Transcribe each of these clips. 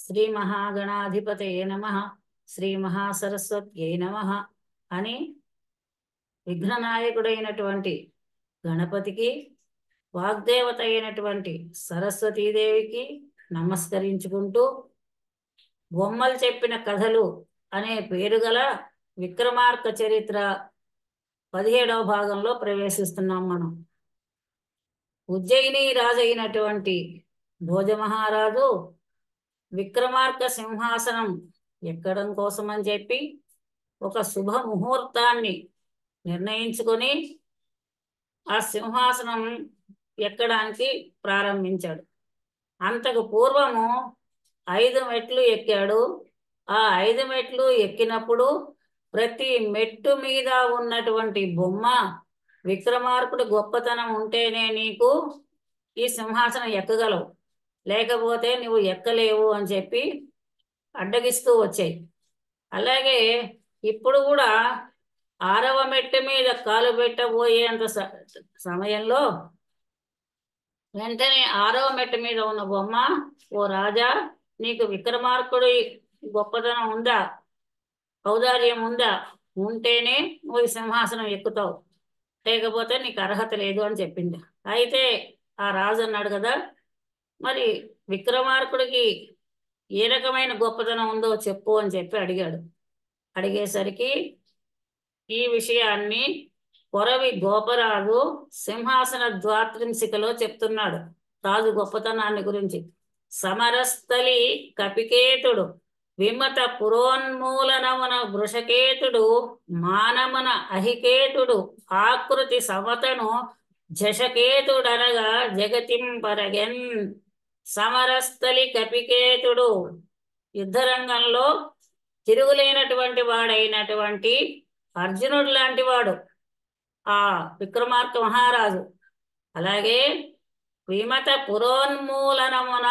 శ్రీ మహాగణాధిపతయే నమః, శ్రీ మహాసరస్వత్యై నమః అని విఘ్ననాయకుడైనటువంటి గణపతికి, వాగ్దేవత అయినటువంటి సరస్వతీదేవికి నమస్కరించుకుంటూ, బొమ్మలు చెప్పిన కథలు అనే పేరు గల విక్రమార్క చరిత్ర 17వ భాగంలో ప్రవేశిస్తున్నాం మనం. ఉజ్జయిని రాజు అయినటువంటి భోజమహారాజు విక్రమార్క సింహాసనం ఎక్కడం కోసమని చెప్పి ఒక శుభ ముహూర్తాన్ని నిర్ణయించుకొని ఆ సింహాసనం ఎక్కడానికి ప్రారంభించాడు. అంతకు పూర్వము 5 మెట్లు ఎక్కాడు. ఆ 5 మెట్లు ఎక్కినప్పుడు ప్రతి మెట్టు మీద ఉన్నటువంటి బొమ్మ, విక్రమార్కుడు గొప్పతనం ఉంటేనే నీకు ఈ సింహాసనం ఎక్కగలవు, లేకపోతే నువ్వు ఎక్కలేవు అని చెప్పి అడ్డగిస్తూ వచ్చాయి. అలాగే ఇప్పుడు కూడా 6వ మెట్టు మీద కాలు పెట్టబోయేంత సమయంలో వెంటనే 6వ మెట్టు మీద ఉన్న బొమ్మ, ఓ రాజా, నీకు విక్రమార్కుడి గొప్పతనం ఉందా, ఔదార్యం ఉందా, ఉంటేనే నువ్వు ఈ సింహాసనం ఎక్కుతావు, లేకపోతే నీకు అర్హత లేదు అని చెప్పింది. అయితే ఆ రాజు అన్నాడు కదా, మరి విక్రమార్కుడికి ఏ రకమైన గొప్పతనం ఉందో చెప్పు అని చెప్పి అడిగాడు. అడిగేసరికి ఈ విషయాన్ని కొరవి గోపరాజు సింహాసన ద్వాత్రింశికలో చెప్తున్నాడు రాజు గొప్పతనాన్ని గురించి. సమరస్థలి కపికేతుడు విమత పురోన్మూలనమున వృషకేతుడు మానమున అహికేతుడు ఆకృతి సమతను జషకేతుడనగా జగతింపరగెన్. సమరస్థలి కపికేతుడు యుద్ధరంగంలో తిరుగులేనటువంటి వాడైనటువంటి అర్జునుడు లాంటి వాడు ఆ విక్రమార్క మహారాజు. అలాగే విమత పురోన్మూలనమున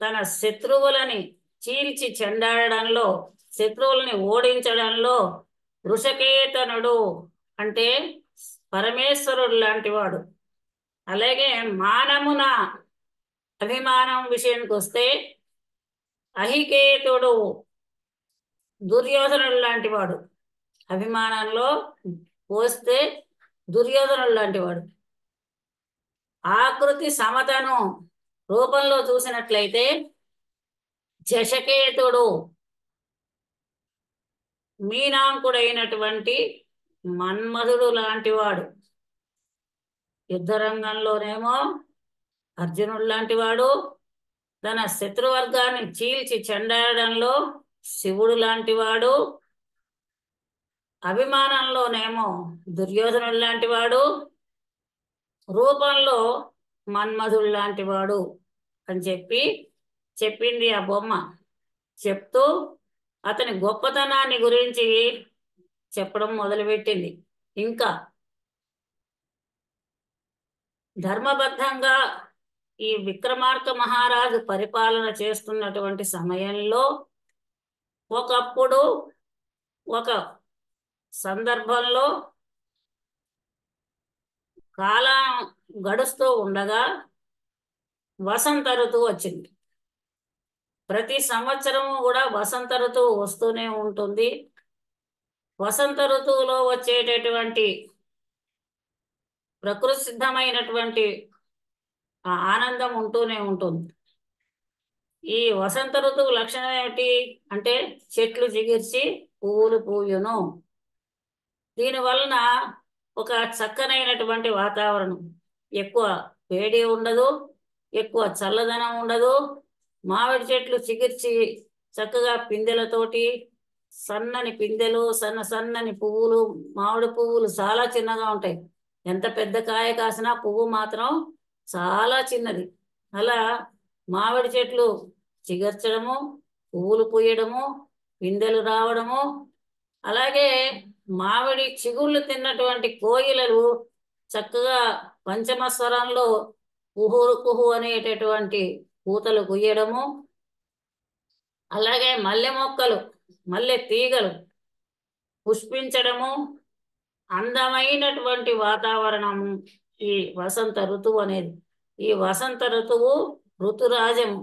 తన శత్రువులని చీల్చి చెండాడడంలో, శత్రువులని ఓడించడంలో వృషకేతనుడు అంటే పరమేశ్వరుడు లాంటి వాడు. అలాగే మానమున అభిమానం విషయానికి వస్తే అహికేతుడు దుర్యోధనుడు లాంటి వాడు. అభిమానంలో పోస్తే దుర్యోధనుడు లాంటి వాడు. ఆకృతి సమతను రూపంలో చూసినట్లయితే జషకేతుడు మీనాంకుడైనటువంటి మన్మధుడు లాంటి వాడు. యుద్ధరంగంలోనేమో అర్జునుడు లాంటి వాడు, తన శత్రువర్గాన్ని చీల్చి చెండాడడంలో శివుడు లాంటి వాడు, అభిమానంలోనేమో దుర్యోధనుడు లాంటి వాడు, రూపంలో మన్మధుడు లాంటి వాడు అని చెప్పి చెప్పింది ఆ బొమ్మ. చెప్తూ అతని గొప్పతనాన్ని గురించి చెప్పడం మొదలుపెట్టింది. ఇంకా ధర్మబద్ధంగా ఈ విక్రమార్క మహారాజు పరిపాలన చేస్తున్నటువంటి సమయంలో ఒకప్పుడు ఒక సందర్భంలో కాలం గడుస్తూ ఉండగా వసంత ఋతువు వచ్చింది. ప్రతి సంవత్సరము కూడా వసంత ఋతువు వస్తూనే ఉంటుంది. వసంత ఋతువులో వచ్చేటటువంటి ప్రకృతి సిద్ధమైనటువంటి ఆనందం ఉంటూనే ఉంటుంది. ఈ వసంత ఋతువు లక్షణం ఏమిటి అంటే చెట్లు చిగిర్చి పువ్వులు పూయును. దీని వలన ఒక చక్కనైనటువంటి వాతావరణం, ఎక్కువ వేడి ఉండదు, ఎక్కువ చల్లదనం ఉండదు. మామిడి చెట్లు చిగిర్చి చక్కగా పిందెలతోటి, సన్నని పిందెలు, సన్నని పువ్వులు, మామిడి పువ్వులు చాలా చిన్నగా ఉంటాయి. ఎంత పెద్ద కాయ కాసినా పువ్వు మాత్రం చాలా చిన్నది. అలా మామిడి చెట్లు చిగర్చడము, పువ్వులు పూయడము, పిందెలు రావడము, అలాగే మామిడి చిగుళ్ళు తిన్నటువంటి కోయిలలు చక్కగా పంచమ స్వరంలో కుహు కుహు అనేటటువంటి పూతలు కుయ్యడము, అలాగే మల్లె మొక్కలు, మల్లె తీగలు పుష్పించడము, అందమైనటువంటి వాతావరణము ఈ వసంత ఋతువు అనేది. ఈ వసంత ఋతువు ఋతురాజము.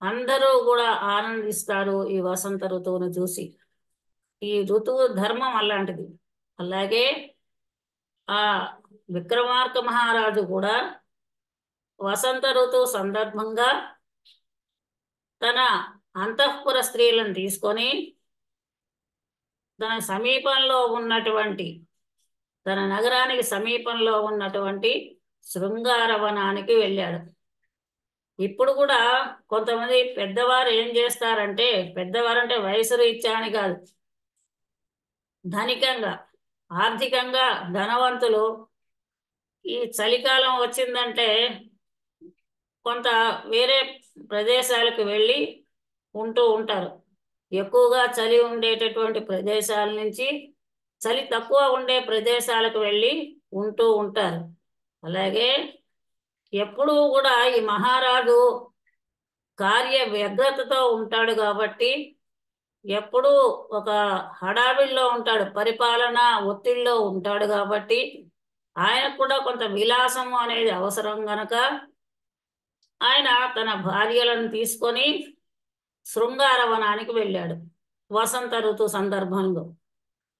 అందరూ కూడా ఆనందిస్తారు ఈ వసంత ఋతువును చూసి. ఈ ఋతువు ధర్మం అలాంటిది. అలాగే ఆ విక్రమార్క మహారాజు కూడా వసంత ఋతువు సందర్భంగా తన అంతఃపుర స్త్రీలను తీసుకొని తన సమీపంలో ఉన్నటువంటి తన నగరానికి సమీపంలో ఉన్నటువంటి శృంగారవనానికి వెళ్ళాడు. ఇప్పుడు కూడా కొంతమంది పెద్దవారు ఏం చేస్తారంటే, పెద్దవారంటే వయసు రీత్యా అని కాదు, ధనికంగా ఆర్థికంగా ధనవంతులు ఈ చలికాలం వచ్చిందంటే కొంత వేరే ప్రదేశాలకు వెళ్ళి ఉంటూ ఉంటారు. ఎక్కువగా చలి ఉండేటటువంటి ప్రదేశాల నుంచి చలి తక్కువ ఉండే ప్రదేశాలకు వెళ్ళి ఉంటూ ఉంటారు. అలాగే ఎప్పుడూ కూడా ఈ మహారాజు కార్య వ్యగ్రతతో ఉంటాడు కాబట్టి ఎప్పుడూ ఒక హడావిడిలో ఉంటాడు, పరిపాలన ఒత్తిడిలో ఉంటాడు కాబట్టి ఆయనకు కూడా కొంత విలాసము అనేది అవసరం గనక ఆయన తన భార్యలను తీసుకొని శృంగారవనానికి వెళ్ళాడు వసంత ఋతు సందర్భంలో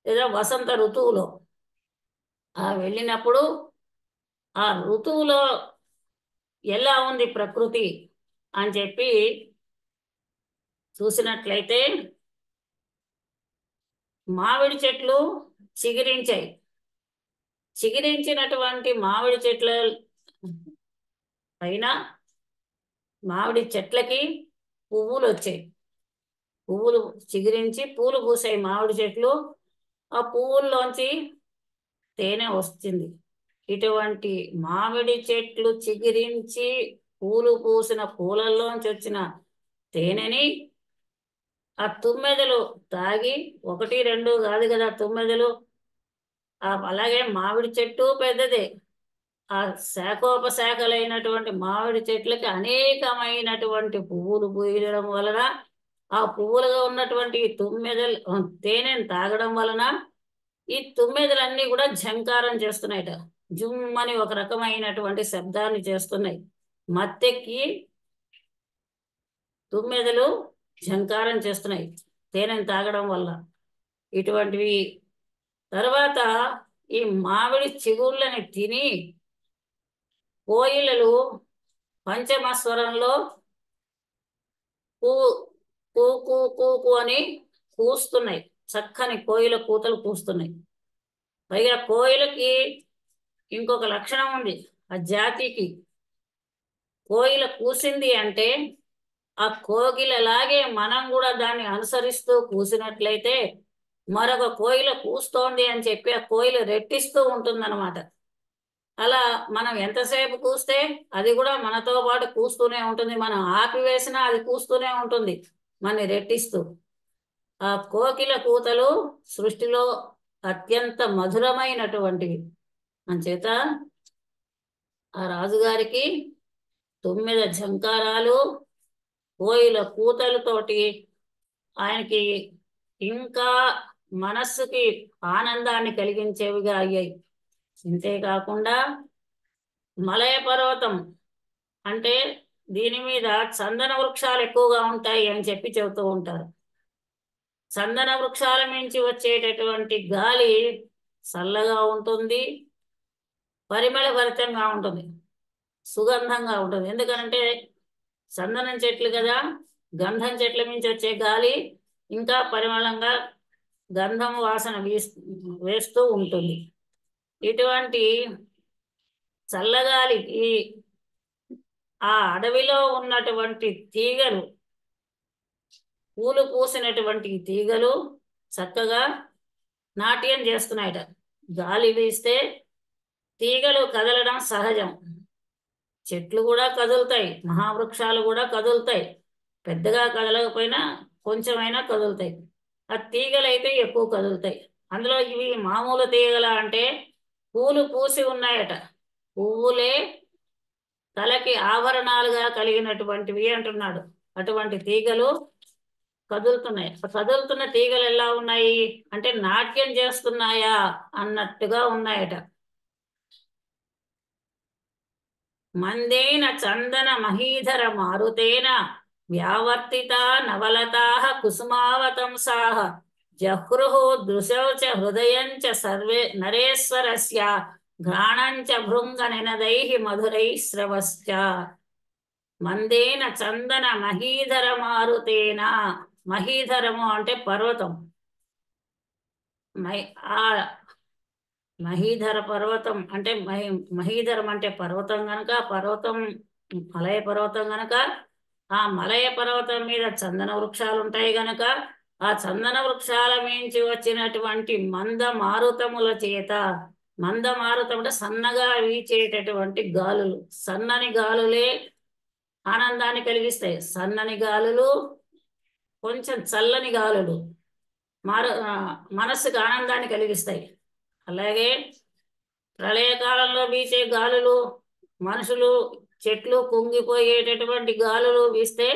లేదా వసంత ఋతువులో. వెళ్ళినప్పుడు ఆ ఋతువులో ఎలా ఉంది ప్రకృతి అని చెప్పి చూసినట్లయితే మామిడి చెట్లు చిగురించాయి. చిగురించినటువంటి మామిడి చెట్ల పైన మామిడి చెట్లకి పువ్వులు వచ్చాయి. పువ్వులు చిగురించి పూలు పూసాయి మామిడి చెట్లు. ఆ పువ్వుల్లోంచి తేనె వస్తుంది. ఇటువంటి మామిడి చెట్లు చిగురించి పూలు పూసిన పూలల్లోంచి వచ్చిన తేనెని ఆ తుమ్మెదలు తాగి, ఒకటి రెండు కాదు కదా తుమ్మెదలు, అలాగే మామిడి చెట్టు పెద్దదే, ఆ శాఖోపశాఖలైనటువంటి మామిడి చెట్లకి అనేకమైనటువంటి పువ్వులు పూయడం వలన ఆ పువ్వులుగా ఉన్నటువంటి తుమ్మెదలు తేనెను తాగడం వలన ఈ తుమ్మెదలన్నీ కూడా ఝంకారం చేస్తున్నాయట. జుమ్మని ఒక రకమైనటువంటి శబ్దాన్ని చేస్తున్నాయి. మత్తెక్కి తుమ్మెదలు ఝంకారం చేస్తున్నాయి తేనెను తాగడం వల్ల. ఇటువంటివి తర్వాత ఈ మామిడి చిగుళ్ళని తిని కోయిలలు పంచమ స్వరంలో కూ కూ కూ అని కూస్తున్నాయి. చక్కని కోయిల కూతలు కూస్తున్నాయి. పైగా కోయిలకి ఇంకొక లక్షణం ఉంది. ఆ జాతికి కోయిల కూసింది అంటే ఆ కోగిలలాగే మనం కూడా దాన్ని అనుసరిస్తూ కూసినట్లయితే మరొక కోయిల కూస్తోంది అని చెప్పి ఆ కోయిల రెట్టిస్తూ ఉంటుందన్నమాట. అలా మనం ఎంతసేపు కూస్తే అది కూడా మనతో పాటు కూస్తూనే ఉంటుంది. మనం ఆపివేసినా అది కూస్తూనే ఉంటుంది మనని రెట్టిస్తూ. ఆ కోకిల కూతలు సృష్టిలో అత్యంత మధురమైనటువంటివి. అంచేత ఆ రాజుగారికి 9 ఝంకారాలు కోయిల కూతలతోటి ఆయనకి ఇంకా మనస్సుకి ఆనందాన్ని కలిగించేవిగా అయ్యాయి. ఇంతేకాకుండా మలయ పర్వతం అంటే దీని మీద చందన వృక్షాలు ఎక్కువగా ఉంటాయి అని చెప్పి చెబుతూ ఉంటారు. చందన వృక్షాల నుంచి వచ్చేటటువంటి గాలి చల్లగా ఉంటుంది, పరిమళభరితంగా ఉంటుంది, సుగంధంగా ఉంటుంది. ఎందుకంటే చందనం చెట్లు కదా, గంధం చెట్ల నుంచి వచ్చే గాలి ఇంకా పరిమళంగా గంధం వాసన వేస్తూ ఉంటుంది. ఇటువంటి చల్లగాలికి ఆ అడవిలో ఉన్నటువంటి తీగలు, పూలు పూసినటువంటి తీగలు చక్కగా నాట్యం చేస్తున్నాయట. గాలి వీస్తే తీగలు కదలడం సహజం. చెట్లు కూడా కదులుతాయి, మహావృక్షాలు కూడా కదులుతాయి. పెద్దగా కదలకపోయినా కొంచెమైనా కదులుతాయి. ఆ తీగలు అయితే ఎక్కువ కదులుతాయి. అందులో ఇవి మామూలు తీగల అంటే పూలు పూసి ఉన్నాయట. పువ్వులే తలకి ఆభరణాలుగా కలిగినటువంటివి అంటున్నాడు. అటువంటి తీగలు కదులుతున్నాయి. కదులుతున్న తీగలు ఎలా ఉన్నాయి అంటే నాట్యం చేస్తున్నాయా అన్నట్టుగా ఉన్నాయట. మందేన చందన మహీధర మారుతేన వ్యావర్తితా నవలతాః కుసుమావతంసాః జహ్రుః దృశౌ చ హృదయం చ సర్వే నరేశ్వరస్య ఘ్రాణం చ భృంగనినదైః మధురైః స్రవశ్చ మందేన చందన మహీధర మారుతేన. మహీధరము అంటే పర్వతం. ఆ మహీధర పర్వతం అంటే మహీధరం అంటే పర్వతం గనక, పర్వతం మలయ పర్వతం గనక, ఆ మలయ పర్వతం మీద చందన వృక్షాలు ఉంటాయి గనక, ఆ చందన వృక్షాల మించి వచ్చినటువంటి మంద మారుతముల చేత, మంద మారుతం అంటే సన్నగా వీచేటటువంటి గాలులు, సన్నని గాలులే ఆనందాన్ని కలిగిస్తాయి. సన్నని గాలులు, కొంచెం చల్లని గాలులు మనస్సుకు ఆనందాన్ని కలిగిస్తాయి. అలాగే ప్రళయకాలంలో వీచే గాలులు, మనుషులు చెట్లు కుంగిపోయేటటువంటి గాలులు వీస్తే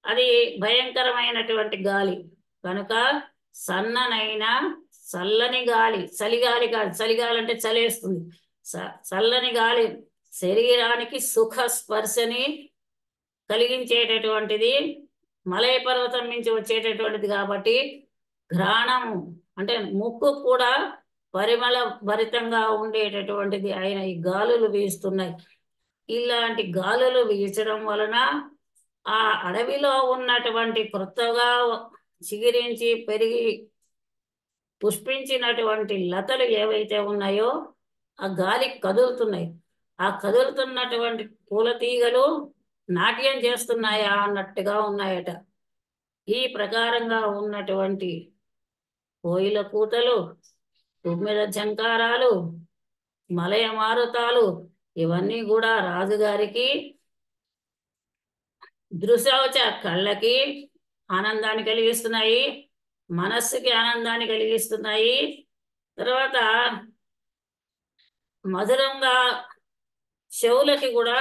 అది భయంకరమైనటువంటి గాలి కనుక సన్ననైన చల్లని గాలి, చలిగాలి కాదు, చలిగాలి అంటే చలేస్తుంది. చల్లని గాలి శరీరానికి సుఖ స్పర్శని కలిగించేటటువంటిది, మలయ పర్వతం నుంచి వచ్చేటటువంటిది కాబట్టి ఘ్రాణము అంటే ముక్కు కూడా పరిమళ భరితంగా ఉండేటటువంటిది ఆయన ఈ గాలులు వీస్తున్నాయి. ఇలాంటి గాలులు వీచడం వలన ఆ అడవిలో ఉన్నటువంటి కొత్తగా చిగిరించి పెరిగి పుష్పించినటువంటి లతలు ఏవైతే ఉన్నాయో ఆ గాలికి కదులుతున్నాయి. ఆ కదులుతున్నటువంటి పూల తీగలు నాట్యం చేస్తున్నాయా అన్నట్టుగా ఉన్నాయట. ఈ ప్రకారంగా ఉన్నటువంటి కోయిల కూతలు, తుమ్మెద ఝంకారాలు, మలయ మారుతాలు ఇవన్నీ కూడా రాజుగారికి దృశౌచ కళ్ళకి ఆనందాన్ని కలిగిస్తున్నాయి, మనస్సుకి ఆనందాన్ని కలిగిస్తున్నాయి. తర్వాత మధురంగా చెవులకి కూడా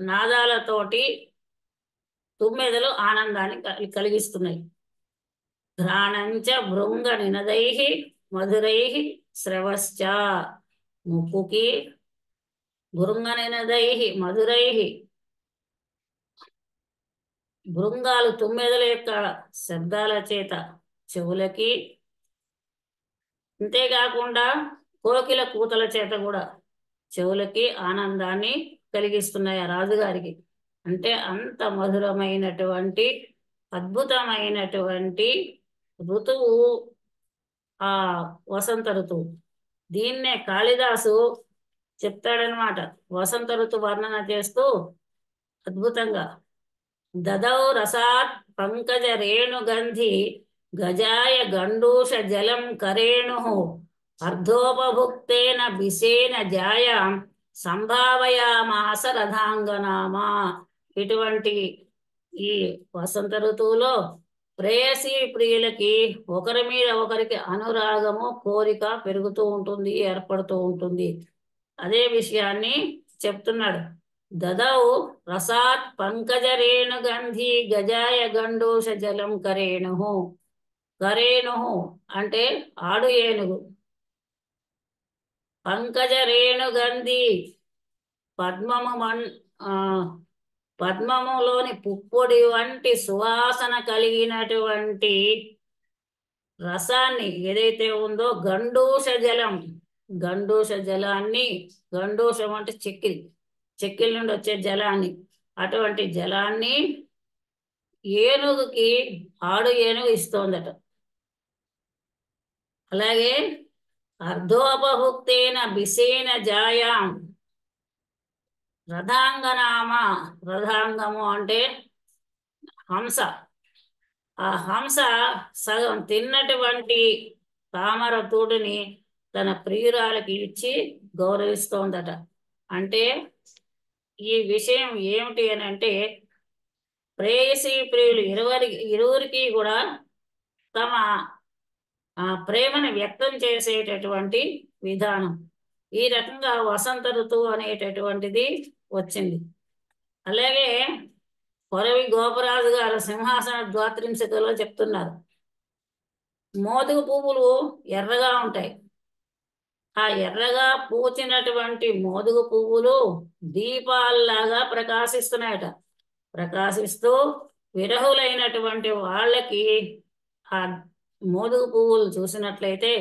నాదాలతోటి తుమ్మెదలు ఆనందాన్ని కలిగిస్తున్నాయి. ఘ్రాణంచ భృంగ నినదైః మధురైః స్రవశ్చ. ముక్కుకి భృంగ నినదైః మధురైః, భృంగాలు తుమ్మెదల యొక్క శబ్దాల చేత చెవులకి, అంతేకాకుండా కోకిల కూతల చేత కూడా చెవులకి ఆనందాన్ని కలిగిస్తున్నాయి ఆ రాజుగారికి. అంటే అంత మధురమైనటువంటి అద్భుతమైనటువంటి ఋతువు ఆ వసంత ఋతువు. దీన్నే కాళిదాసు చెప్తాడనమాట వసంత ఋతు వర్ణన చేస్తూ అద్భుతంగా. దదౌ రసాత్ పంకజ రేణుగంధి గజాయ గండూష జలం కరేణు అర్ధోపభుక్తేన బిసేన జాయాం సంభావయామాస రథాంగనామా. ఇటువంటి ఈ వసంత ఋతువులో ప్రేయసీ ప్రియులకి ఒకరి మీద ఒకరికి అనురాగము, కోరిక పెరుగుతూ ఉంటుంది, ఏర్పడుతూ ఉంటుంది. అదే విషయాన్ని చెప్తున్నాడు. దదౌ రసాత్ పంకజ రేణుగంధి గజాయ గండూష జలం కరేణు. కరేణు అంటే ఆడు ఏనుగు. పంకజ రేణుగంధి పద్మములోని పుప్పొడి వంటి సువాసన కలిగినటువంటి రసాన్ని ఏదైతే ఉందో గండూష జలం, గండూష జలాన్ని, గండూషం అంటే చెక్కిలి, చెక్కిలి నుండి వచ్చే జలాన్ని, అటువంటి జలాన్ని ఏనుగుకి ఆడు ఏనుగు ఇస్తోందట. అలాగే అర్ధోపభుక్తేన బిసేన జాయాం రథాంగనామ. రథాంగము అంటే హంస. ఆ హంస సగం తిన్నటువంటి తామర తూడుని తన ప్రియురాలకి ఇచ్చి గౌరవిస్తోందట. అంటే ఈ విషయం ఏమిటి అని అంటే ప్రేయసీ ప్రియులు ఇరువురికి కూడా తమ ప్రేమను వ్యక్తం చేసేటటువంటి విధానం. ఈ రకంగా వసంత ఋతువు అనేటటువంటిది వచ్చింది. అలాగే కొరవి గోపరాజు గారు సింహాసన ద్వాత్రింశికలో చెప్తున్నారు, మోదుగు పువ్వులు ఎర్రగా ఉంటాయి. ఆ ఎర్రగా పూచినటువంటి మోదుగు పువ్వులు దీపాల్లాగా ప్రకాశిస్తున్నాయట. ప్రకాశిస్తూ విరహులైనటువంటి వాళ్ళకి ఆ మోదుగు పువ్వులు చూసినట్లయితే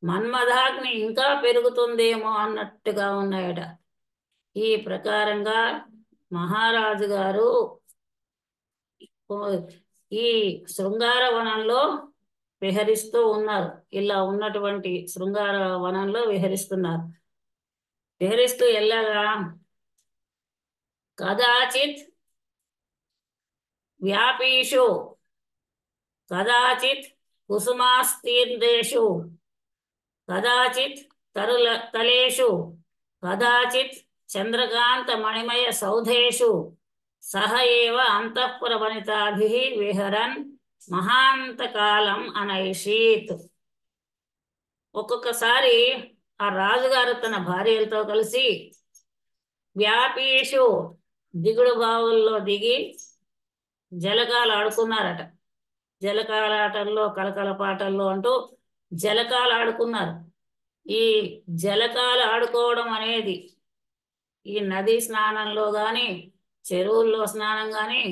మన్మథాగ్ని ఇంకా పెరుగుతుందేమో అన్నట్టుగా ఉన్నాయట. ఈ ప్రకారంగా మహారాజు గారు ఈ శృంగార వనంలో విహరిస్తూ ఉన్నారు. ఇలా ఉన్నటువంటి శృంగార వనంలో విహరిస్తున్నారు. విహరిస్తూ ఎల్లగా కదాచిత్ వ్యాపీషు కదాచిత్ కుసుమాస్తీర్దేషు కదాచిత్ తలేషు కదాచిత్ చంద్రకాంత మణిమయ సౌధేషు సహ ఏవ అంతఃపుర వనితాభిః విహరన్ మహాంతకాలం అనైషీత్. ఒక్కొక్కసారి ఆ రాజుగారు తన భార్యలతో కలిసి వ్యాపీషు దిగుడు బావుల్లో దిగి జలకాలు ఆడుకున్నారట. జలకాలాటల్లో కలకల పాటల్లో అంటూ జలకాలు ఆడుకున్నారు. ఈ జలకాలు ఆడుకోవడం అనేది ఈ నదీ స్నానంలో కానీ చెరువుల్లో స్నానం కానీ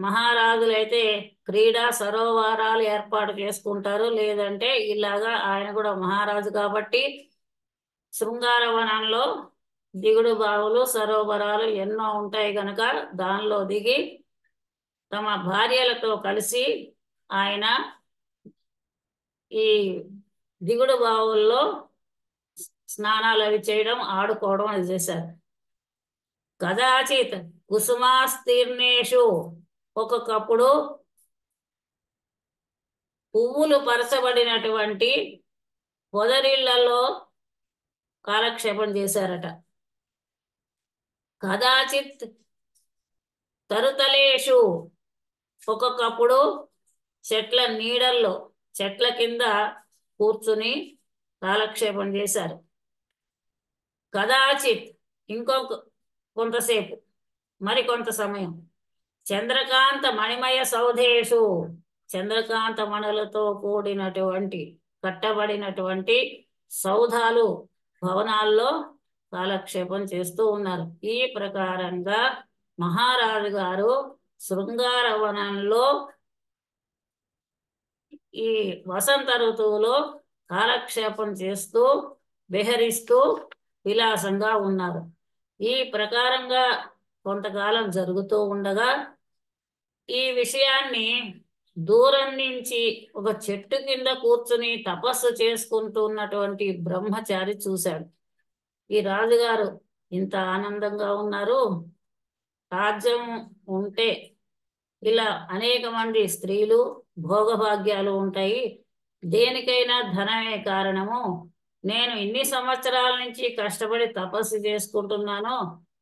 మహారాజులైతే క్రీడా సరోవరాలు ఏర్పాటు చేసుకుంటారు. లేదంటే ఇలాగా ఆయన కూడా మహారాజు కాబట్టి శృంగారవనంలో దిగుడు బావులు సరోవరాలు ఎన్నో ఉంటాయి కనుక దానిలో దిగి తమ భార్యలతో కలిసి ఆయన ఈ దిగుడు బావుల్లో స్నానాలు అవి చేయడం ఆడుకోవడం అది చేశారు. కదాచిత్ కుసుమాస్తీర్ణేషు ఒక్కొక్కప్పుడు పువ్వులు పరచబడినటువంటి పొదరిళ్లలో కాలక్షేపం చేశారట. కదాచిత్ తరుతలేషు ఒక్కొక్కప్పుడు చెట్ల నీడల్లో చెట్ల కింద కూర్చుని కాలక్షేపం చేశారు. కదాచిత్ ఇంకొక కొంతసేపు మరికొంత సమయం చంద్రకాంత మణిమయ సౌధేషు చంద్రకాంత మణులతో కూడినటువంటి కట్టబడినటువంటి సౌధాలు భవనాల్లో కాలక్షేపం చేస్తూ ఉన్నారు. ఈ ప్రకారంగా మహారాజు గారు శృంగారవనంలో ఈ వసంత ఋతువులో కాలక్షేపం చేస్తూ విహరిస్తూ విలాసంగా ఉన్నారు. ఈ ప్రకారంగా కొంతకాలం జరుగుతూ ఉండగా ఈ విషయాన్ని దూరం నుంచి ఒక చెట్టు కింద కూర్చుని తపస్సు చేసుకుంటున్నటువంటి బ్రహ్మచారి చూశాడు. ఈ రాజుగారు ఇంత ఆనందంగా ఉన్నారు. రాజ్యం ఉంటే ఇలా అనేక మంది స్త్రీలు భోగభాగ్యాలు ఉంటాయి. దేనికైనా ధనమే కారణము. నేను ఇన్ని సంవత్సరాల నుంచి కష్టపడి తపస్సు చేసుకుంటున్నాను.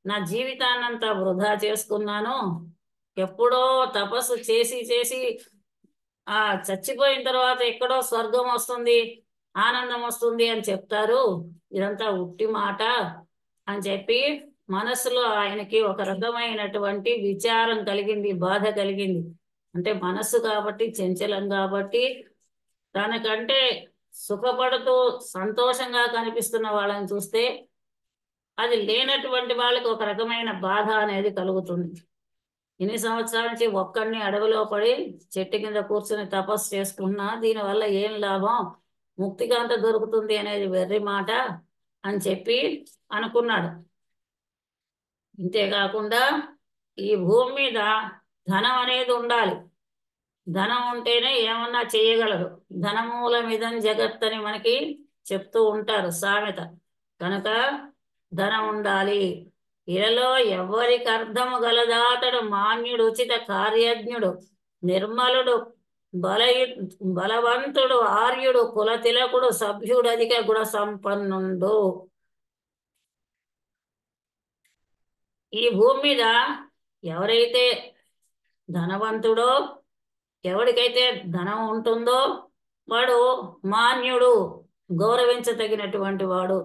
నా జీవితాన్నంతా వృధా చేసుకున్నాను. ఎప్పుడో తపస్సు చేసి చేసి చచ్చిపోయిన తర్వాత ఎక్కడో స్వర్గం వస్తుంది, ఆనందం వస్తుంది అని చెప్తారు. ఇదంతా ఉట్టి మాట అని చెప్పి మనసులో ఆయనకి ఒక రకమైనటువంటి విచారం కలిగింది, బాధ కలిగింది. అంటే మనస్సు కాబట్టి చంచలం కాబట్టి తనకంటే సుఖపడుతూ సంతోషంగా కనిపిస్తున్న వాళ్ళని చూస్తే అది లేనటువంటి వాళ్ళకి ఒక రకమైన బాధ అనేది కలుగుతుంది. ఇన్ని సంవత్సరాల నుంచి ఒక్కడిని అడవిలో పడి చెట్టు కింద కూర్చొని తపస్సు చేసుకున్నా దీనివల్ల ఏం లాభం, ముక్తికాంత దొరుకుతుంది అనేది వెర్రి మాట అని చెప్పి అనుకున్నాడు. ఇంతేకాకుండా ఈ భూమి మీద ధనం అనేది ఉండాలి. ధనం ఉంటేనే ఏమన్నా చేయగలరు. ధనమూలమిదం జగత్ అని మనకి చెప్తూ ఉంటారు సామెత. కనుక ధనం ఉండాలి. ఇలలో ఎవరికి అర్థము గలదాతడు మాన్యుడు ఉచిత కార్యజ్ఞుడు నిర్మలుడు బలవంతుడు ఆర్యుడు కులతిలకుడు సభ్యుడు అధిక గుణ సంపన్నుండు. ఈ భూమి మీద ఎవరైతే ధనవంతుడో ఎవరికైతే ధనం ఉంటుందో వాడు మాన్యుడు, గౌరవించదగినటువంటి వాడు.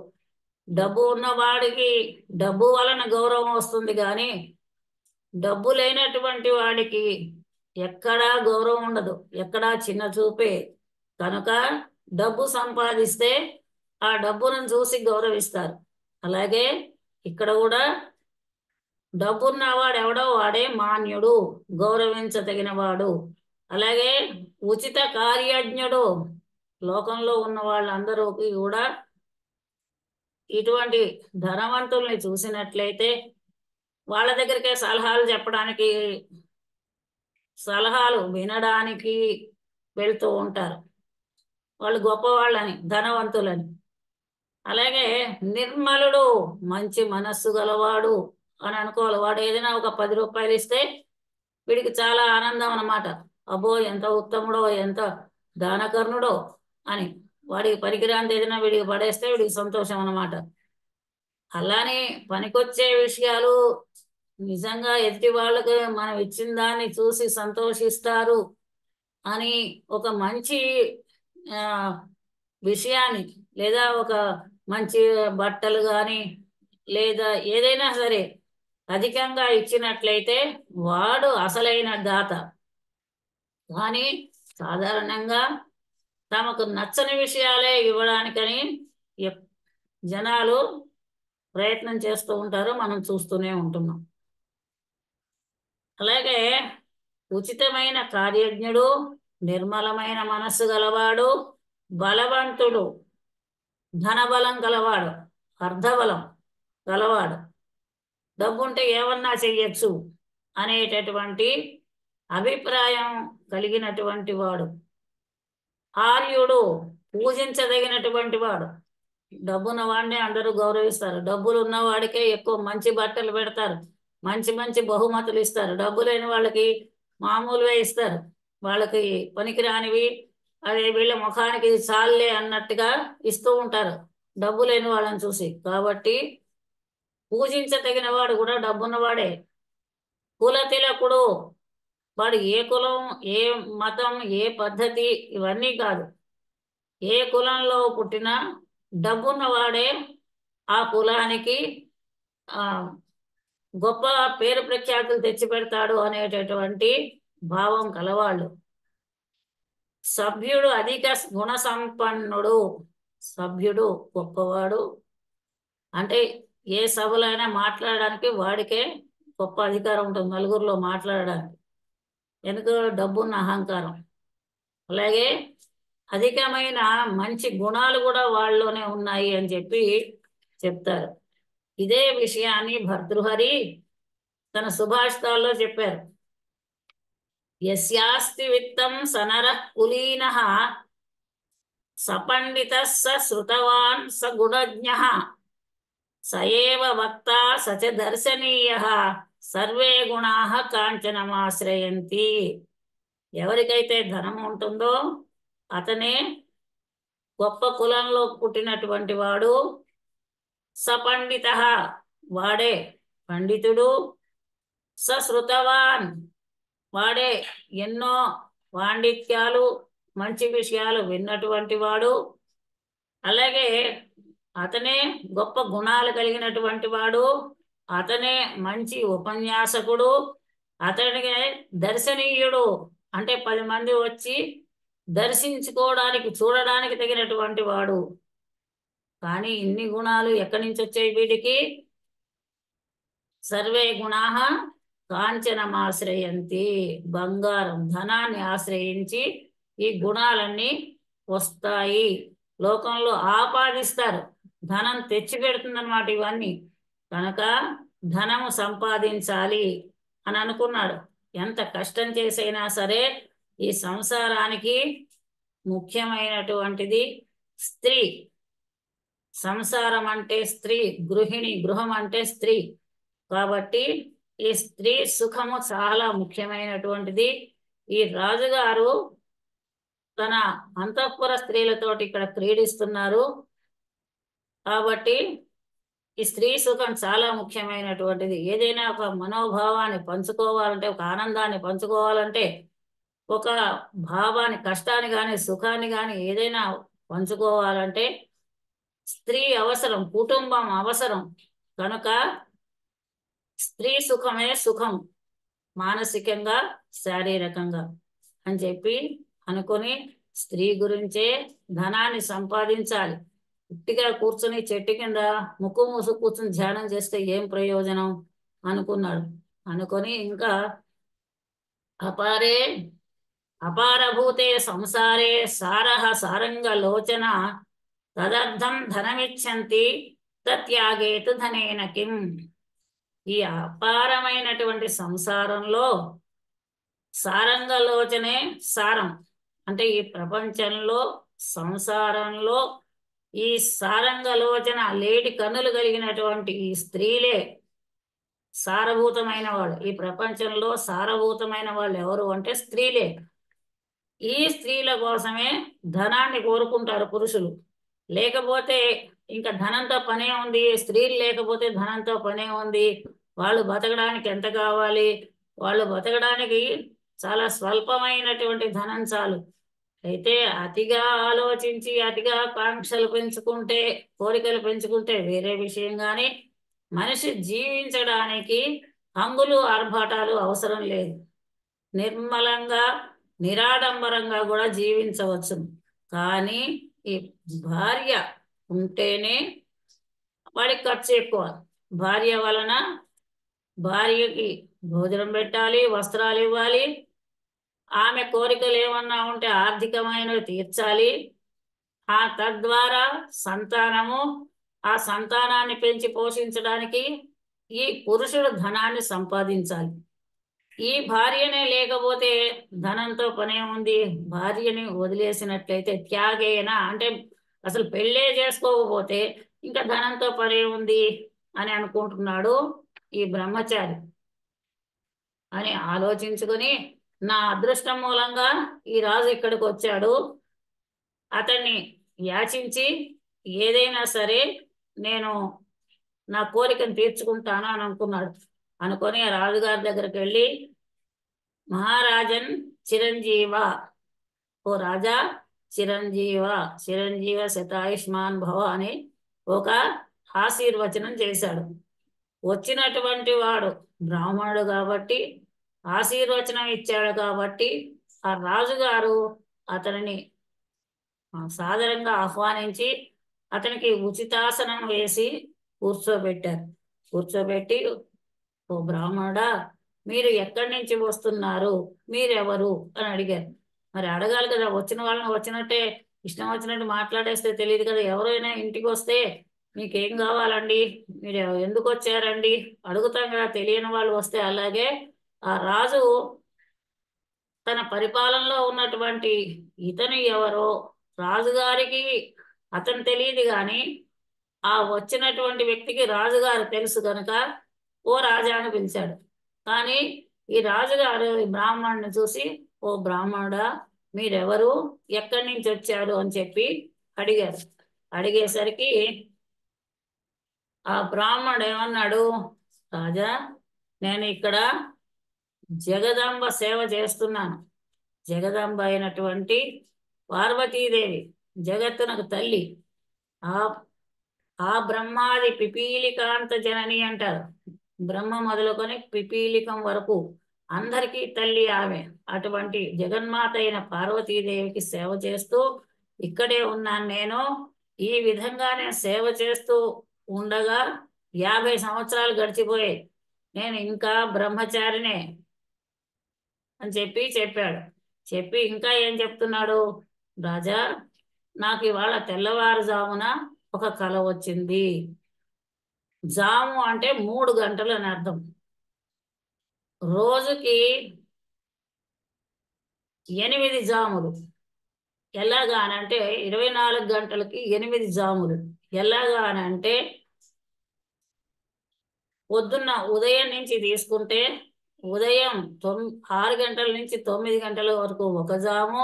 డబ్బు ఉన్నవాడికి డబ్బు వలన గౌరవం వస్తుంది కానీ డబ్బు లేనటువంటి వాడికి ఎక్కడా గౌరవం ఉండదు, ఎక్కడా చిన్న చూపే. కనుక డబ్బు సంపాదిస్తే ఆ డబ్బును చూసి గౌరవిస్తారు. అలాగే ఇక్కడ కూడా డబ్బున్నవాడు ఎవడో వాడే మాన్యుడు, గౌరవించదగిన వాడు. అలాగే ఉచిత కార్యజ్ఞుడు, లోకంలో ఉన్న వాళ్ళందరూకి కూడా ఇటువంటి ధనవంతుల్ని చూసినట్లయితే వాళ్ళ దగ్గరికే సలహాలు చెప్పడానికి, సలహాలు వినడానికి వెళ్తూ ఉంటారు. వాళ్ళు గొప్పవాళ్ళని, ధనవంతులని. అలాగే నిర్మలుడు, మంచి మనస్సు గలవాడు అని అనుకోవాలి. వాడు ఏదైనా ఒక 10 రూపాయలు ఇస్తే వీడికి చాలా ఆనందం అన్నమాట. అబ్బో ఎంత ఉత్తముడో, ఎంత దానకర్ణుడో అని. వాడికి పనికిరాంది ఏదైనా వీడికి పడేస్తే వీడికి సంతోషం అన్నమాట. అలానే పనికొచ్చే విషయాలు నిజంగా ఎదుటి వాళ్ళకి మనం ఇచ్చిన దాన్ని చూసి సంతోషిస్తారు అని ఒక మంచి విషయాన్ని, లేదా ఒక మంచి బట్టలు కానీ లేదా ఏదైనా సరే అధికంగా ఇచ్చినట్లయితే వాడు అసలైన దాత. కానీ సాధారణంగా తమకు నచ్చని విషయాలే ఇవ్వడానికని జనాలు ప్రయత్నం చేస్తూ ఉంటారు, మనం చూస్తూనే ఉంటున్నాం. అలాగే ఉచితమైన కార్యజ్ఞుడు, నిర్మలమైన మనస్సు గలవాడు, బలవంతుడు, ధనబలం గలవాడు, అర్ధబలం గలవాడు, డబ్బుంటే ఏమన్నా చెయ్యొచ్చు అనేటటువంటి అభిప్రాయం కలిగినటువంటి వాడు. ఆర్యుడు, పూజించదగినటువంటి వాడు. డబ్బున్న వాడిని అందరూ గౌరవిస్తారు. డబ్బులు ఉన్నవాడికే ఎక్కువ మంచి బట్టలు పెడతారు, మంచి మంచి బహుమతులు ఇస్తారు. డబ్బు లేని వాళ్ళకి మామూలుగా ఇస్తారు, వాళ్ళకి పనికిరానివి అదే వీళ్ళ ముఖానికి చాలే అన్నట్టుగా ఇస్తూ ఉంటారు డబ్బు లేని వాళ్ళని చూసి. కాబట్టి పూజించదగిన వాడు కూడా డబ్బున్నవాడే. కుల తిలకుడు, వాడు ఏ కులం, ఏ మతం, ఏ పద్ధతి ఇవన్నీ కాదు. ఏ కులంలో పుట్టినా డబ్బున్నవాడే ఆ కులానికి గొప్ప పేరు ప్రఖ్యాతులు తెచ్చిపెడతాడు అనేటటువంటి భావం కలవాళ్ళు. సభ్యుడు, అధిక గుణ సంపన్నుడు. సభ్యుడు గొప్పవాడు అంటే ఏ సభలైనా మాట్లాడడానికి వాడికే గొప్ప అధికారం ఉంటుంది, నలుగురిలో మాట్లాడడానికి. ఎందుకు? డబ్బున్న అహంకారం. అలాగే అధికమైన మంచి గుణాలు కూడా వాళ్ళలోనే ఉన్నాయి అని చెప్పి చెప్తారు. ఇదే విషయాన్ని భర్తృహరి తన సుభాషితాల్లో చెప్పారు. యస్యాస్తి విత్తం సనరః కులీనః సపండితః స శృతవాన్ స గుణజ్ఞః సయేవ వక్త సచ దర్శనీయః సర్వే గుణాః కాంచనమాశ్రయంతి. ఎవరికైతే ధనం ఉంటుందో అతనే గొప్ప కులంలో పుట్టినటువంటి వాడు. సపండితః, వాడే పండితుడు. సశ్రుతవాన్, వాడే ఎన్నో పాండిత్యాలు, మంచి విషయాలు విన్నటువంటి వాడు. అలాగే అతనే గొప్ప గుణాలు కలిగినటువంటి వాడు. అతనే మంచి ఉపన్యాసకుడు. అతడికే దర్శనీయుడు, అంటే 10 మంది వచ్చి దర్శించుకోవడానికి, చూడడానికి తగినటువంటి వాడు. కానీ ఇన్ని గుణాలు ఎక్కడి నుంచి వచ్చాయి వీడికి? సర్వే గుణాః కాంచనమాశ్రయంతి. బంగారం, ధనాన్ని ఆశ్రయించి ఈ గుణాలన్నీ వస్తాయి. లోకంలో ఆపాదిస్తారు, ధనం తెచ్చి పెడుతుందన్నమాట ఇవన్నీ. కనుక ధనము సంపాదించాలి అని అనుకున్నాడు. ఎంత కష్టం చేసైనా సరే ఈ సంసారానికి ముఖ్యమైనటువంటిది స్త్రీ. సంసారం అంటే స్త్రీ, గృహిణి, గృహం అంటే స్త్రీ. కాబట్టి ఈ స్త్రీ సుఖము చాలా ముఖ్యమైనటువంటిది. ఈ రాజుగారు తన అంతఃపుర స్త్రీలతోటి ఇక్కడ క్రీడిస్తున్నారు. కాబట్టి ఈ స్త్రీ సుఖం చాలా ముఖ్యమైనటువంటిది. ఏదైనా ఒక మనోభావాన్ని పంచుకోవాలంటే, ఒక ఆనందాన్ని పంచుకోవాలంటే, ఒక భావాన్ని, కష్టాన్ని కానీ సుఖాన్ని కానీ ఏదైనా పంచుకోవాలంటే స్త్రీ అవసరం, కుటుంబం అవసరం. కనుక స్త్రీ సుఖమే సుఖం, మానసికంగా శారీరకంగా అని చెప్పి అనుకొని స్త్రీ గురించే ధనాన్ని సంపాదించాలి. ఉట్టిగా కూర్చొని చెట్టు కింద ముక్కు మూసు కూర్చొని ధ్యానం చేస్తే ఏం ప్రయోజనం అనుకున్నాడు. అనుకొని ఇంకా అపారే అపారభూతే సంసారే సారహ సారంగలోచన తదర్థం ధనమిచ్చంతి తత్యాగేతు ధనేన కిం. ఈ అపారమైనటువంటి సంసారంలో సారంగలోచనే సారం. అంటే ఈ ప్రపంచంలో సంసారంలో ఈ సారంగలోచన లేడి కన్నులు కలిగినటువంటి ఈ స్త్రీలే సారభూతమైన వాళ్ళు. ఈ ప్రపంచంలో సారభూతమైన వాళ్ళు ఎవరు అంటే స్త్రీలే. ఈ స్త్రీల కోసమే ధనాన్ని కోరుకుంటారు పురుషులు. లేకపోతే ఇంకా ధనంతో పనే ఉంది, స్త్రీలు లేకపోతే ధనంతో పనే ఉంది. వాళ్ళు బతకడానికి ఎంత కావాలి? వాళ్ళు బతకడానికి చాలా స్వల్పమైనటువంటి ధనం చాలు. అయితే అతిగా ఆలోచించి అతిగా కాంక్షలు పెంచుకుంటే, కోరికలు పెంచుకుంటే వేరే విషయం. కానీ మనిషి జీవించడానికి హంగులు ఆర్భాటాలు అవసరం లేదు. నిర్మలంగా నిరాడంబరంగా కూడా జీవించవచ్చు. కానీ ఈ భార్య ఉంటేనే వాడికి ఖర్చు ఎక్కువ. భార్య వలన భార్యకి భోజనం పెట్టాలి, వస్త్రాలు ఇవ్వాలి, ఆమె కోరికలు ఏమన్నా ఉంటే ఆర్థికమైనవి తీర్చాలి. ఆ తద్వారా సంతానము, ఆ సంతానాన్ని పెంచి పోషించడానికి ఈ పురుషుడు ధనాన్ని సంపాదించాలి. ఈ భార్యనే లేకపోతే ధనంతో పనే ఉంది. భార్యని వదిలేసినట్లయితే త్యాగేన అంటే అసలు పెళ్ళే చేసుకోకపోతే ఇంకా ధనంతో పనే ఉంది అని అనుకుంటున్నాడు ఈ బ్రహ్మచారి. అని ఆలోచించుకొని నా అదృష్టం మూలంగా ఈ రాజు ఇక్కడికి వచ్చాడు, అతన్ని యాచించి ఏదైనా సరే నేను నా కోరికను తీర్చుకుంటాను అని అనుకున్నాడు. అనుకొని ఆ రాజుగారి దగ్గరికి వెళ్ళి, మహారాజన్ చిరంజీవ, ఓ రాజా చిరంజీవ, చిరంజీవ శతాయుష్మాన్ భవ అని ఒక ఆశీర్వచనం చేశాడు. వచ్చినటువంటి వాడు బ్రాహ్మణుడు కాబట్టి ఆశీర్వచనం ఇచ్చాడు కాబట్టి ఆ రాజుగారు అతనిని సాదరంగా ఆహ్వానించి అతనికి ఉచితాసనం వేసి కూర్చోబెట్టారు. కూర్చోబెట్టి, ఓ బ్రాహ్మణుడా, మీరు ఎక్కడి నుంచి వస్తున్నారు, మీరెవరు అని అడిగారు. మరి అడగాలి కదా, వచ్చిన వాళ్ళని వచ్చినట్టే ఇష్టం వచ్చినట్టు మాట్లాడేస్తే తెలియదు కదా. ఎవరైనా ఇంటికి వస్తే మీకేం కావాలండి, మీరు ఎందుకు వచ్చారండి అడుగుతాం కదా, తెలియని వాళ్ళు వస్తే. అలాగే ఆ రాజు తన పరిపాలనలో ఉన్నటువంటి ఇతను ఎవరో రాజుగారికి అతను తెలియదు, కానీ ఆ వచ్చినటువంటి వ్యక్తికి రాజుగారు తెలుసు కనుక ఓ రాజా అని పిలిచాడు. కానీ ఈ రాజుగారు ఈ బ్రాహ్మణుని చూసి, ఓ బ్రాహ్మణుడా, మీరెవరు, ఎక్కడి నుంచి వచ్చారు అని చెప్పి అడిగారు. అడిగేసరికి ఆ బ్రాహ్మణుడు ఏమన్నాడు, రాజా, నేను ఇక్కడ జగదాంబ సేవ చేస్తున్నాను. జగదాంబ అయినటువంటి పార్వతీదేవి జగత్తునకు తల్లి. ఆ ఆ బ్రహ్మాది పిపీలికాంత జనని అంటారు. బ్రహ్మ మొదలుకొని పిపీలికం వరకు అందరికీ తల్లి ఆమె. అటువంటి జగన్మాత అయిన పార్వతీదేవికి సేవ చేస్తూ ఇక్కడే ఉన్నాను నేను. ఈ విధంగా నేను సేవ చేస్తూ ఉండగా 50 సంవత్సరాలు గడిచిపోయాయి, నేను ఇంకా బ్రహ్మచారినే అని చెప్పాడు. చెప్పి ఇంకా ఏం చెప్తున్నాడు, రాజా, నాకు ఇవాళ తెల్లవారుజామున ఒక కల వచ్చింది. జాము అంటే 3 గంటలు అని అర్థం. రోజుకి 8 జాములు. ఎలాగా అనంటే 24 గంటలకి 8 జాములు. ఎలాగా అనంటే పొద్దున్న ఉదయం నుంచి తీసుకుంటే ఉదయం 6 గంటల నుంచి 9 గంటల వరకు ఒక జాము,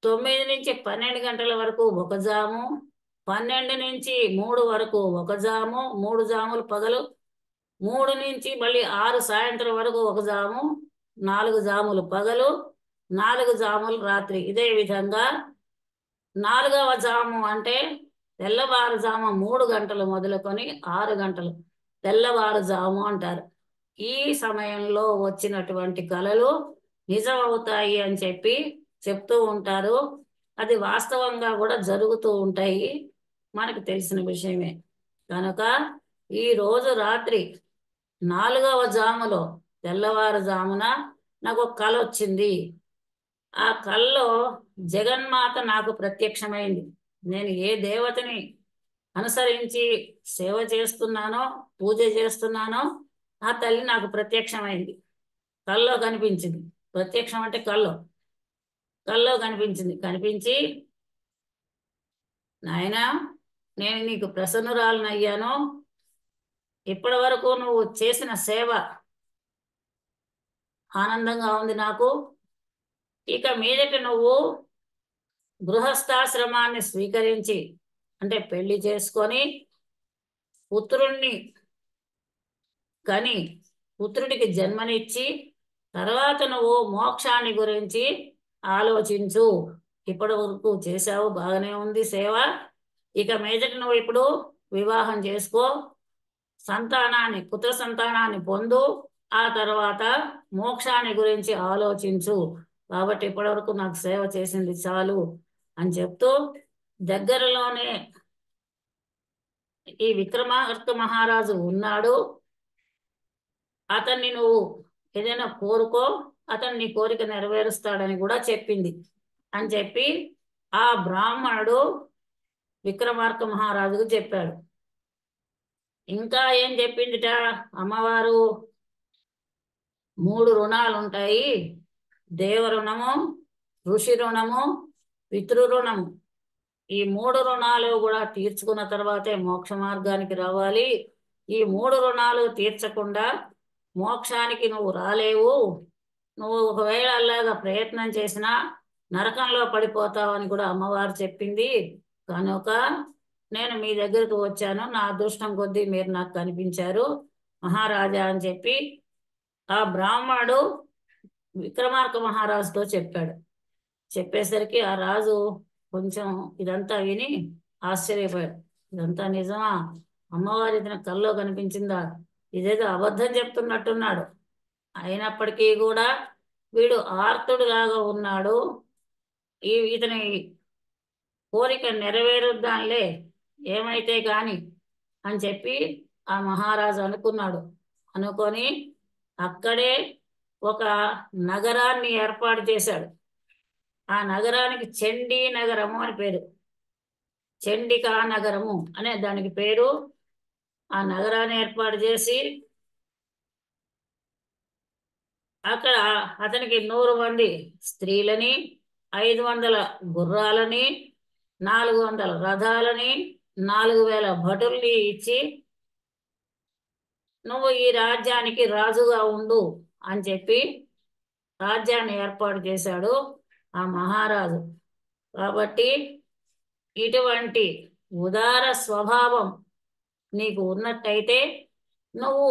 9 నుంచి 12 గంటల వరకు ఒక జాము, 12 నుంచి 3 వరకు ఒక జాము, 3 జాములు పగలు, 3 నుంచి మళ్ళీ 6 సాయంత్రం వరకు ఒక జాము, 4 జాములు పగలు, 4 జాములు రాత్రి. ఇదే విధంగా 4వ జాము అంటే తెల్లవారుజాము 3 గంటలు మొదలుకొని 6 గంటలు తెల్లవారుజాము అంటారు. ఈ సమయంలో వచ్చినటువంటి కలలు నిజమవుతాయి అని చెప్తూ ఉంటారు. అది వాస్తవంగా కూడా జరుగుతూ ఉంటాయి, మనకు తెలిసిన విషయమే. కనుక ఈ రోజు రాత్రి 4వ జాములో తెల్లవారుజామున నాకు ఒక కల వచ్చింది. ఆ కల్లో జగన్మాత నాకు ప్రత్యక్షమైంది. నేను ఏ దేవతని అనుసరించి సేవ చేస్తున్నానో, పూజ చేస్తున్నానో ఆ తల్లి నాకు ప్రత్యక్షమైంది. కల్లో కనిపించింది. ప్రత్యక్షం అంటే కల్లో కనిపించింది. కనిపించి, నాయనా, నేను నీకు ప్రసన్నురాలనయ్యాను. ఇప్పటి వరకు నువ్వు చేసిన సేవ ఆనందంగా ఉంది నాకు. ఇక మీదట నువ్వు గృహస్థాశ్రమాన్ని స్వీకరించి, అంటే పెళ్లి చేసుకొని పుత్రుణ్ణి కని పుత్రుడికి జన్మనిచ్చి తర్వాత నువ్వు మోక్షాన్ని గురించి ఆలోచించు. ఇప్పటి వరకు చేశావు, బాగానే ఉంది సేవ. ఇక మీదట నువ్వు ఇప్పుడు వివాహం చేసుకో, పుత్ర సంతానాన్ని పొందు, ఆ తర్వాత మోక్షాన్ని గురించి ఆలోచించు. కాబట్టి ఇప్పటివరకు నాకు సేవ చేసింది చాలు అని చెప్తూ, దగ్గరలోనే ఈ విక్రమార్క మహారాజు ఉన్నాడు, అతన్ని నువ్వు ఏదైనా కోరుకో, అతను నీ కోరిక నెరవేరుస్తాడని కూడా చెప్పింది అని చెప్పి ఆ బ్రాహ్మణుడు విక్రమార్క మహారాజుకు చెప్పాడు. ఇంకా ఏం చెప్పిందిట అమ్మవారు? 3 రుణాలు ఉంటాయి: దేవ రుణము, ఋషి రుణము, పితృ రుణము. ఈ 3 రుణాలు కూడా తీర్చుకున్న తర్వాతే మోక్ష మార్గానికి రావాలి. ఈ 3 రుణాలు తీర్చకుండా మోక్షానికి నువ్వు రాలేవు. నువ్వు ఒకవేళ అలాగా ప్రయత్నం చేసినా నరకంలో పడిపోతావని కూడా అమ్మవారు చెప్పింది. కనుక నేను మీ దగ్గరకు వచ్చాను, నా అదృష్టం కొద్దీ మీరు నాకు కనిపించారు మహారాజా అని చెప్పి ఆ బ్రాహ్మణుడు విక్రమార్క మహారాజుతో చెప్పాడు. చెప్పేసరికి ఆ రాజు కొంచెం ఇదంతా విని ఆశ్చర్యపోయాడు. ఇదంతా నిజమా? అమ్మవారి ఇతని కల్లో కనిపించిందా? ఇదేదో అబద్ధం చెప్తున్నట్టున్నాడు. అయినప్పటికీ కూడా వీడు ఆర్తుడులాగా ఉన్నాడు, ఇతని కోరిక నెరవేరుద్దాంలే, ఏమైతే కాని అని చెప్పి ఆ మహారాజు అనుకున్నాడు. అనుకొని అక్కడే ఒక నగరాన్ని ఏర్పాటు చేశాడు. ఆ నగరానికి చండీ నగరము అని పేరు. చండికా నగరము అనే దానికి పేరు. ఆ నగరాన్ని ఏర్పాటు చేసి అక్కడ అతనికి 100 మంది స్త్రీలని, 500 గుర్రాలని, 400 రథాలని, 4000 భటుల్ని ఇచ్చి నువ్వు ఈ రాజ్యానికి రాజుగా ఉండు అని చెప్పి రాజ్యాన్ని ఏర్పాటు చేశాడు ఆ మహారాజు. కాబట్టి ఇటువంటి ఉదార స్వభావం నీకు ఉన్నట్టయితే నువ్వు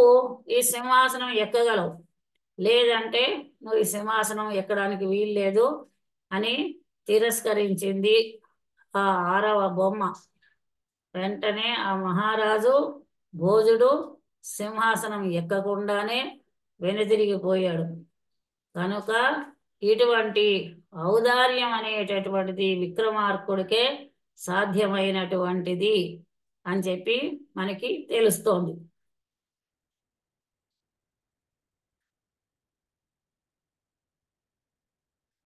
ఈ సింహాసనం ఎక్కగలవు, లేదంటే నువ్వు ఈ సింహాసనం ఎక్కడానికి వీల్లేదు అని తిరస్కరించింది ఆ 6వ బొమ్మ. వెంటనే ఆ మహారాజు భోజుడు సింహాసనం ఎక్కకుండానే వెనుదిరిగిపోయాడు. కనుక ఇటువంటి ఔదార్యం అనేటటువంటిది విక్రమార్కుడికే సాధ్యమైనటువంటిది అని చెప్పి మనకి తెలుస్తోంది.